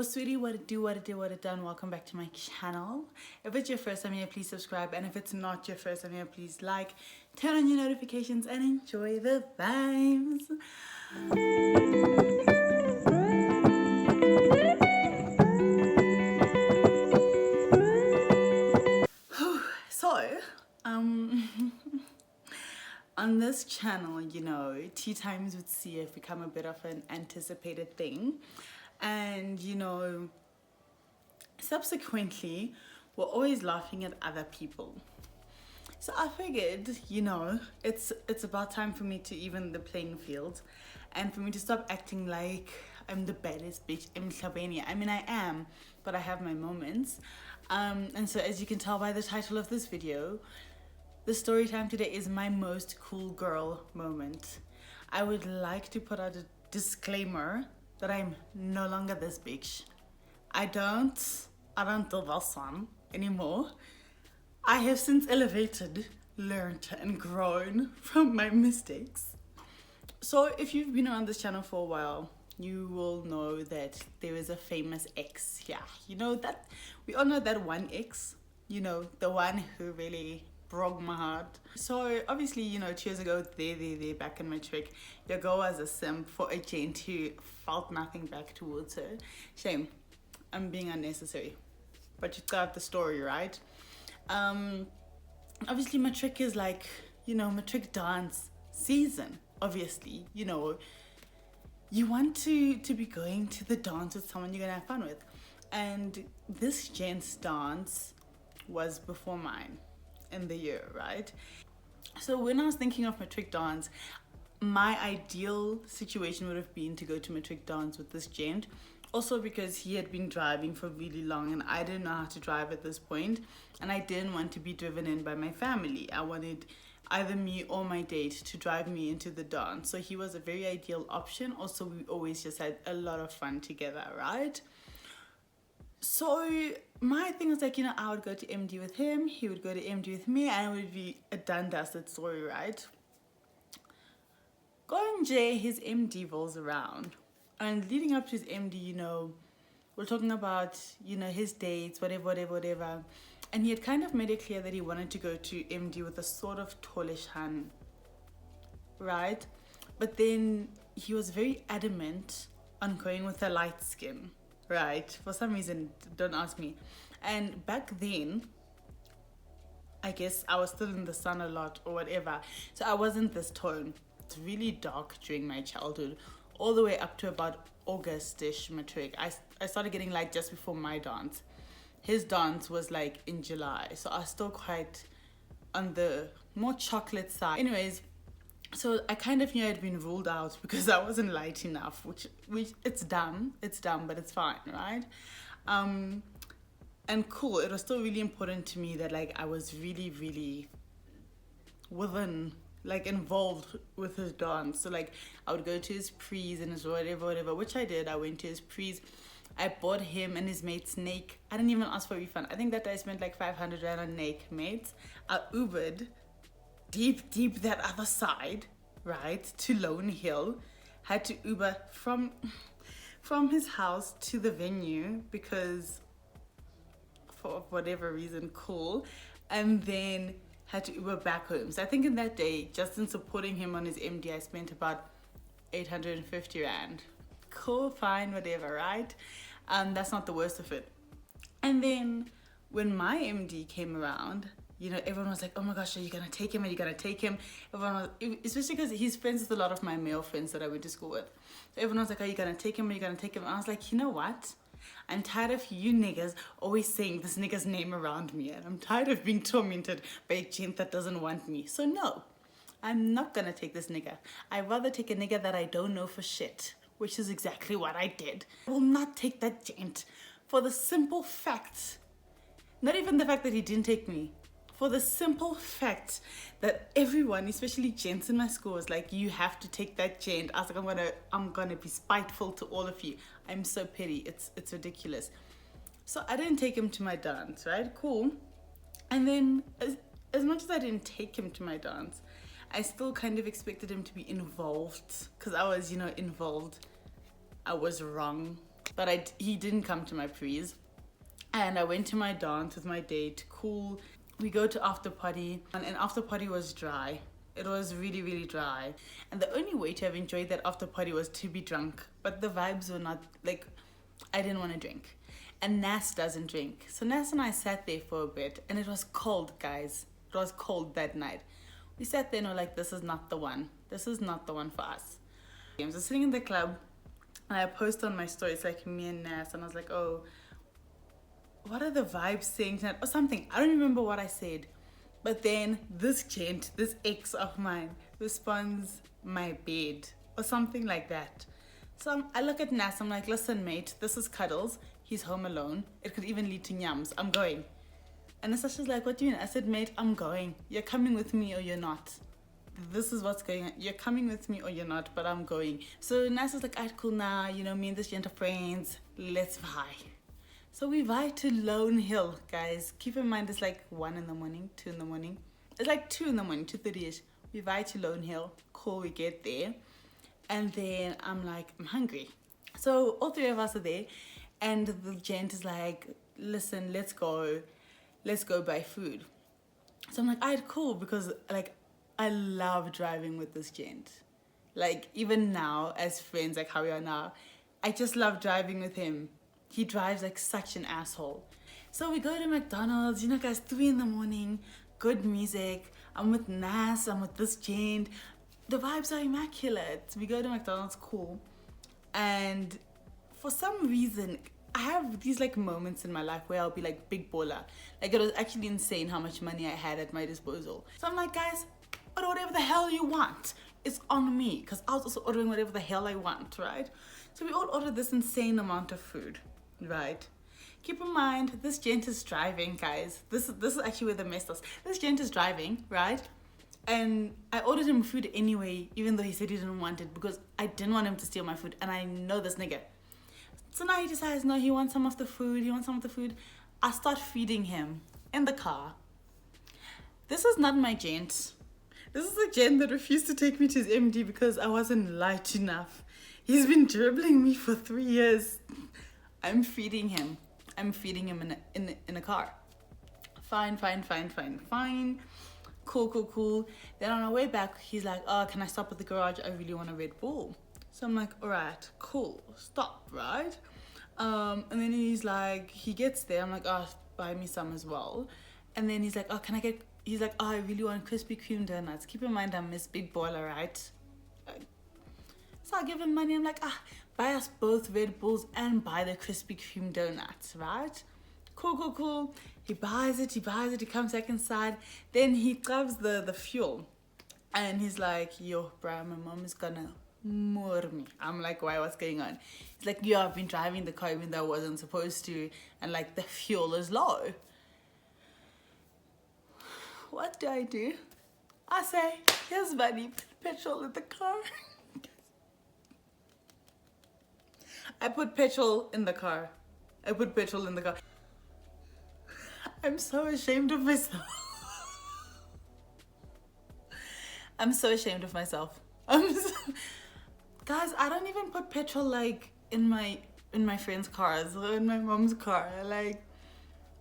Sweetie, what it do, what it did, what it done. Welcome back to my channel. If it's your first time here, please subscribe, and if it's not your first time here, please like, turn on your notifications, and enjoy the vibes. So, on this channel, tea times with C have become a bit of an anticipated thing, and subsequently we're always laughing at other people. So I figured, it's about time for me to even the playing field, and for me to stop acting like I'm the baddest bitch in Slovenia. I mean, I am, but I have my moments. And so as you can tell by the title of this video, the story time today is my most cool girl moment. I would like to put out a disclaimer that I'm no longer this bitch. I don't do this one anymore. I have since elevated, learned, and grown from my mistakes. So if you've been on this channel for a while, you will know that there is a famous ex here. That we all know that one ex, the one who really broke my heart. So obviously, 2 years ago, there, back in matric, your girl was a simp for a gent who felt nothing back towards her. Shame, I'm being unnecessary, but you got the story, right? Obviously matric is like, matric dance season. Obviously, you want to be going to the dance with someone you're gonna have fun with, and this gent's dance was before mine in the year, right? So when I was thinking of matric dance, my ideal situation would have been to go to matric dance with this gent, also because he had been driving for really long and I didn't know how to drive at this point, and I didn't want to be driven in by my family. I wanted either me or my date to drive me into the dance, so he was a very ideal option. Also, we always just had a lot of fun together, right? So my thing was like, I would go to MD with him, he would go to MD with me, and it would be a done dusted story, right? Going J, his MD rolls around, and leading up to his MD, we're talking about, his dates, whatever. And he had kind of made it clear that he wanted to go to MD with a sort of tallish hun, right? But then he was very adamant on going with a light skin, right? For some reason, don't ask me. And back then, I guess I was still in the sun a lot or whatever, so I wasn't this tone. It's really dark during my childhood, all the way up to about August-ish matric. I started getting light just before my dance. His dance was like in July, so I was still quite on the more chocolate side. Anyways, so I kind of knew I'd been ruled out because I wasn't light enough, which it's dumb, but it's fine, right? And cool, it was still really important to me that like I was really, really involved with his dance. So like I would go to his prees and his whatever, which I did. I went to his prees. I bought him and his mate Snake. I didn't even ask for a refund. I think that day I spent like 500 rand on Snake mates. I Ubered deep that other side, right, to Lone Hill. Had to Uber from his house to the venue because for whatever reason, cool. And then had to Uber back home. So I think in that day, just in supporting him on his MD, I spent about 850 rand. Cool, fine, whatever, right? That's not the worst of it. And then when my MD came around, everyone was like, oh my gosh, are you gonna take him? Are you gonna take him? Everyone was, especially because he's friends with a lot of my male friends that I went to school with. So everyone was like, are you gonna take him? Are you gonna take him? And I was like, you know what? I'm tired of you niggas always saying this nigga's name around me, and I'm tired of being tormented by a gent that doesn't want me. So no, I'm not gonna take this nigga. I'd rather take a nigga that I don't know for shit, which is exactly what I did. I will not take that gent for the simple fact, not even the fact that he didn't take me, for the simple fact that everyone, especially gents in my school, was like, you have to take that gent. I was like, I'm gonna be spiteful to all of you. I'm so petty, it's ridiculous. So I didn't take him to my dance, right? Cool. And then as much as I didn't take him to my dance, I still kind of expected him to be involved, because I was, involved. I was wrong. But he didn't come to my prees. And I went to my dance with my date. Cool. We go to after party, and after party was dry. It was really, really dry. And the only way to have enjoyed that after party was to be drunk. But the vibes were not, like, I didn't want to drink. And Nas doesn't drink. So Nas and I sat there for a bit, and it was cold, guys. It was cold that night. We sat there and were like, this is not the one. This is not the one for us. I was sitting in the club, and I posted on my story, it's like me and Nas, and I was like, oh, what are the vibes saying tonight? Or something. I don't remember what I said. But then this gent, this ex of mine, responds, my bed, or something like that. So I look at Nas, I'm like, listen, mate, this is Cuddles. He's home alone. It could even lead to nyams. I'm going. And Nastasha's like, what do you mean? I said, mate, I'm going. You're coming with me or you're not. This is what's going on. You're coming with me or you're not, but I'm going. So Nas is like, alright, cool, now, you know, me and this gent are friends. Let's vibe. So we vibe to Lone Hill, guys. Keep in mind, it's like 1 in the morning, 2 in the morning. It's like 2 in the morning, 2:30ish. We vibe to Lone Hill. Cool, we get there. And then I'm like, I'm hungry. So all 3 of us are there. And the gent is like, listen, let's go buy food. So I'm like, alright, cool, because like I love driving with this gent. Like even now as friends, like how we are now, I just love driving with him. He drives like such an asshole. So we go to McDonald's, you know guys, 3 in the morning, good music. I'm with Nas, I'm with this gent. The vibes are immaculate. We go to McDonald's, cool. And for some reason, I have these like moments in my life where I'll be like big baller. Like it was actually insane how much money I had at my disposal. So I'm like, guys, order whatever the hell you want. It's on me, because I was also ordering whatever the hell I want, right? So we all ordered this insane amount of food, right? Keep in mind, this gent is driving, guys. This is actually where the mess is. This gent is driving, right? And I ordered him food anyway, even though he said he didn't want it, because I didn't want him to steal my food, and I know this nigga. So now he decides, no, he wants some of the food. I start feeding him in the car. This is not my gent. This is a gent that refused to take me to his MD because I wasn't light enough. He's been dribbling me for 3 years. I'm feeding him in a car. Fine. Cool. Then on our way back, he's like, oh, can I stop at the garage? I really want a Red Bull. So I'm like, all right, cool, stop, right? And then he's like, he gets there. I'm like, oh, buy me some as well. And then he's like, oh, he's like, oh, I really want Krispy Kreme donuts. Keep in mind, I'm Miss Big Baller, right? So I give him money. I'm like, buy us both Red Bulls and buy the Krispy Kreme donuts, right? Cool. He buys it. He comes back inside. Then he grabs the fuel. And he's like, yo, bro, my mom is gonna murder me. I'm like, why? What's going on? He's like, yeah, I've been driving the car even though I wasn't supposed to. And like, the fuel is low. What do? I say, here's money, put petrol in the car. I put petrol in the car. I'm so ashamed of myself. Guys, I don't even put petrol like in my friends' cars or in my mom's car. Like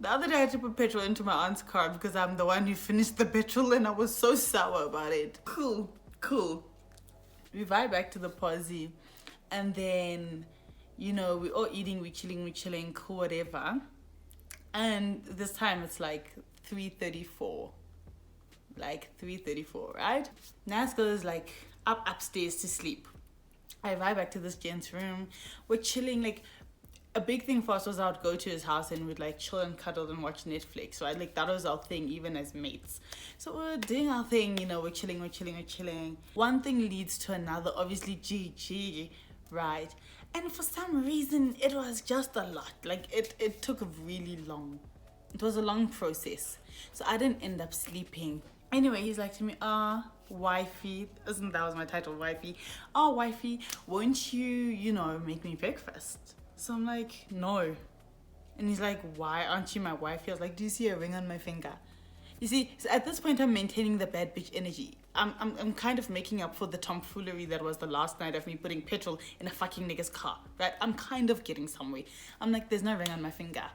the other day I had to put petrol into my aunt's car because I'm the one who finished the petrol and I was so sour about it. Cool. We vibe back to the posse and then, you know, we're all eating, we're chilling, cool, whatever. And this time it's like 3:34. Right? Nas goes like upstairs to sleep. I vibe back to this gent's room. We're chilling. Like a big thing for us was I would go to his house and we'd like chill and cuddle and watch Netflix, right? Like that was our thing, even as mates. So we're doing our thing, you know, we're chilling. One thing leads to another, obviously GG, right? And for some reason, it was just a lot. Like it took really long. It was a long process. So I didn't end up sleeping. Anyway, he's like to me, wifey, that was my title, wifey. Oh, wifey, won't you know, make me breakfast? So I'm like, no. And he's like, why aren't you my wifey? I was like, do you see a ring on my finger? You see, so at this point, I'm maintaining the bad bitch energy. I'm kind of making up for the tomfoolery that was the last night of me putting petrol in a fucking nigga's car, right? I'm kind of getting somewhere. I'm like, there's no ring on my finger.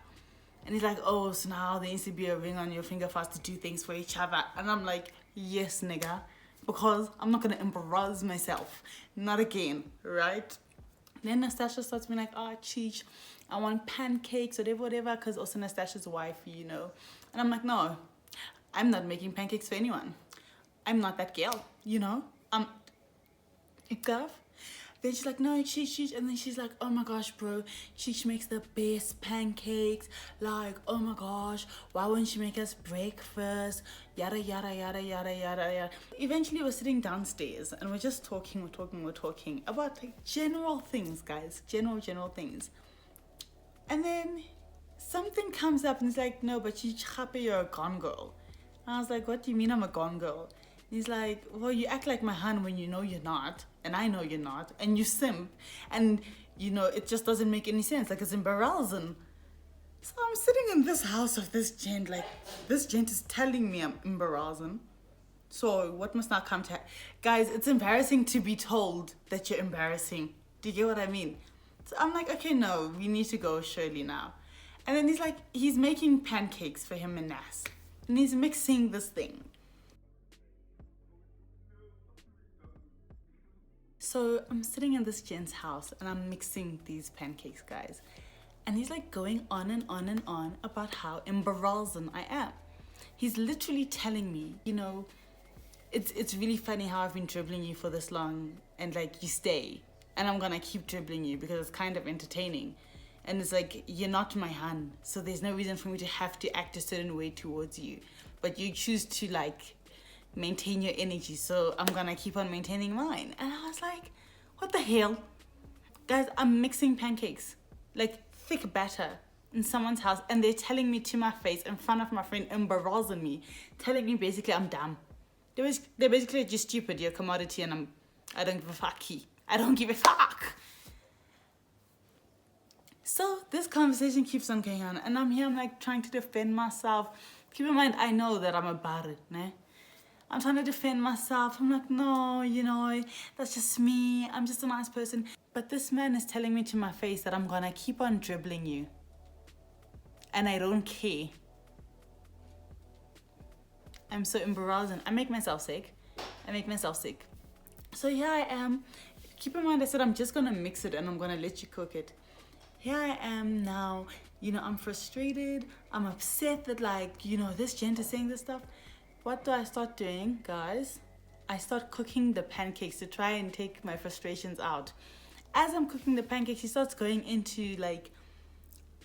And he's like, oh, so now there needs to be a ring on your finger for us to do things for each other. And I'm like, yes, nigga, because I'm not going to embarrass myself. Not again, right? Then Nastasia starts being like, oh, Cheech, I want pancakes, whatever, because also Nastasia's wife, you know. And I'm like, no, I'm not making pancakes for anyone. I'm not that girl, you know. Girl. Then she's like, no, Cheech. And then she's like, oh my gosh, bro, Cheech makes the best pancakes. Like, oh my gosh, why won't she make us breakfast? Yada, yada, yada, yada, yada, yada. Eventually, we're sitting downstairs and we're just talking about like general things, guys. General things. And then something comes up and it's like, no, but you're a gone girl. And I was like, what do you mean I'm a gone girl? He's like, well, you act like my hun when you know you're not, and I know you're not, and you simp, and, you know, it just doesn't make any sense, like, it's embarrassing. So I'm sitting in this house of this gent, like, this gent is telling me I'm embarrassing. So what must not come to... Guys, it's embarrassing to be told that you're embarrassing. Do you get what I mean? So I'm like, okay, no, we need to go surely now. And then he's like, he's making pancakes for him and Nas, and he's mixing this thing. So I'm sitting in this gent's house and I'm mixing these pancakes, guys. And he's like going on and on and on about how embarrassing I am. He's literally telling me, you know, it's really funny how I've been dribbling you for this long and like you stay. And I'm gonna keep dribbling you because it's kind of entertaining. And it's like, you're not my hun, so there's no reason for me to have to act a certain way towards you. But you choose to like maintain your energy, so I'm gonna keep on maintaining mine. And I was like, what the hell? Guys, I'm mixing pancakes, like thick batter in someone's house, and they're telling me to my face in front of my friend, embarrassing me, telling me basically I'm dumb. They're basically just stupid, you're a commodity, and I don't give a fuck. I don't give a fuck. So this conversation keeps on going on, and I'm here, I'm like trying to defend myself. Keep in mind, I know that I'm a bad, ne? I'm trying to defend myself. I'm like, no, you know, that's just me. I'm just a nice person. But this man is telling me to my face that I'm gonna keep on dribbling you. And I don't care. I'm so embarrassing. I make myself sick. So here I am. Keep in mind, I said I'm just gonna mix it and I'm gonna let you cook it. Here I am now. You know, I'm frustrated. I'm upset that, like, you know, this gent is saying this stuff. What do I start doing, guys? I start cooking the pancakes to try and take my frustrations out. As I'm cooking the pancakes, he starts going into like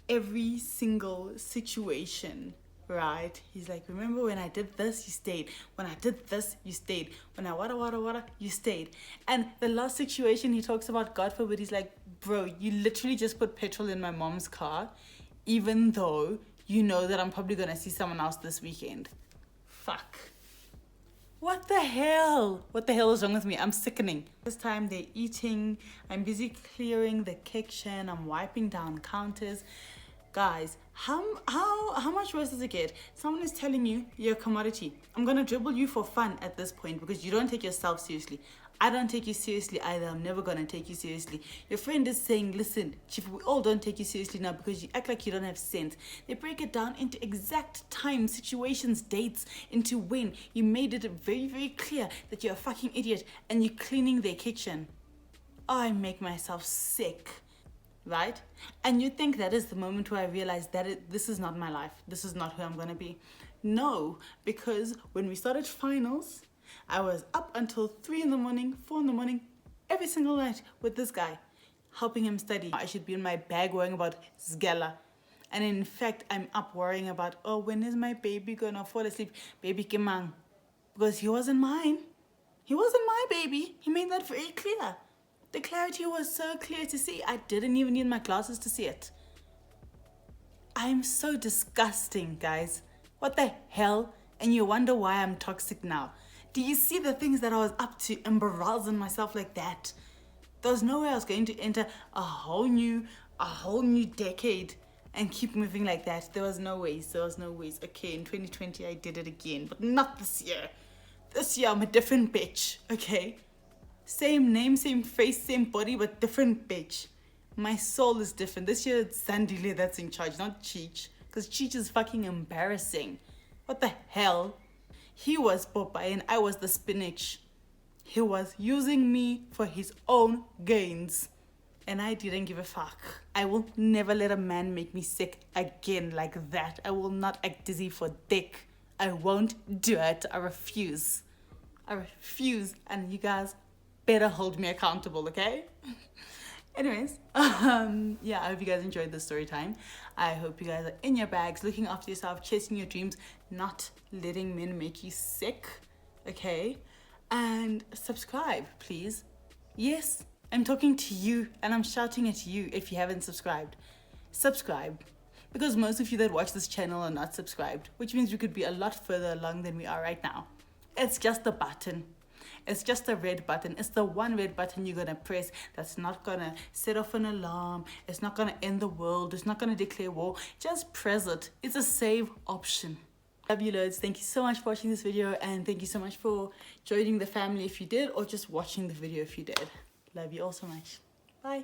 every single situation, right? He's like, remember when I did this, you stayed. When I did this, you stayed. When I wada, you stayed. And the last situation he talks about, God forbid, he's like, bro, you literally just put petrol in my mom's car, even though you know that I'm probably gonna see someone else this weekend. Fuck. What the hell? What the hell is wrong with me? I'm sickening. This time they're eating. I'm busy clearing the kitchen. I'm wiping down counters. Guys, how much worse does it get? Someone is telling you you're a commodity. I'm gonna dribble you for fun at this point because you don't take yourself seriously. I don't take you seriously either. I'm never gonna take you seriously. Your friend is saying, listen, Chief, we all don't take you seriously now because you act like you don't have sense. They break it down into exact time, situations, dates, into when. You made it very, very clear that you're a fucking idiot and you're cleaning their kitchen. I make myself sick, right? And you think that is the moment where I realize that this is not my life. This is not who I'm gonna be. No, because when we started finals, I was up until 3 in the morning, 4 in the morning, every single night with this guy, helping him study. I should be in my bag worrying about Zgela. And in fact, I'm up worrying about, oh, when is my baby gonna fall asleep? Baby Kimang. Because he wasn't mine. He wasn't my baby. He made that very clear. The clarity was so clear to see. I didn't even need my glasses to see it. I'm so disgusting, guys. What the hell? And you wonder why I'm toxic now. Do you see the things that I was up to, embarrassing myself like that? There was no way I was going to enter a whole new decade and keep moving like that. There was no ways. Okay, in 2020 I did it again, but not this year. This year I'm a different bitch, okay? Same name, same face, same body, but different bitch. My soul is different. This year it's Zandile that's in charge, not Cheech. Because Cheech is fucking embarrassing. What the hell? He was Popeye and I was the spinach. He was using me for his own gains. And I didn't give a fuck. I will never let a man make me sick again like that. I will not act dizzy for dick. I won't do it. I refuse. I refuse. And you guys better hold me accountable, okay? Anyways, yeah, I hope you guys enjoyed this story time. I hope you guys are in your bags, looking after yourself, chasing your dreams, not letting men make you sick, okay? And subscribe, please. Yes, I'm talking to you and I'm shouting at you if you haven't subscribed. Subscribe. Because most of you that watch this channel are not subscribed, which means we could be a lot further along than we are right now. It's just a button. It's just a red button. It's the one red button you're gonna press that's not gonna set off an alarm. It's not gonna end the world. It's not gonna declare war. Just press it. It's a save option. Love you loads. Thank you so much for watching this video, and thank you so much for joining the family if you did, or just watching the video if you did. Love you all so much. Bye.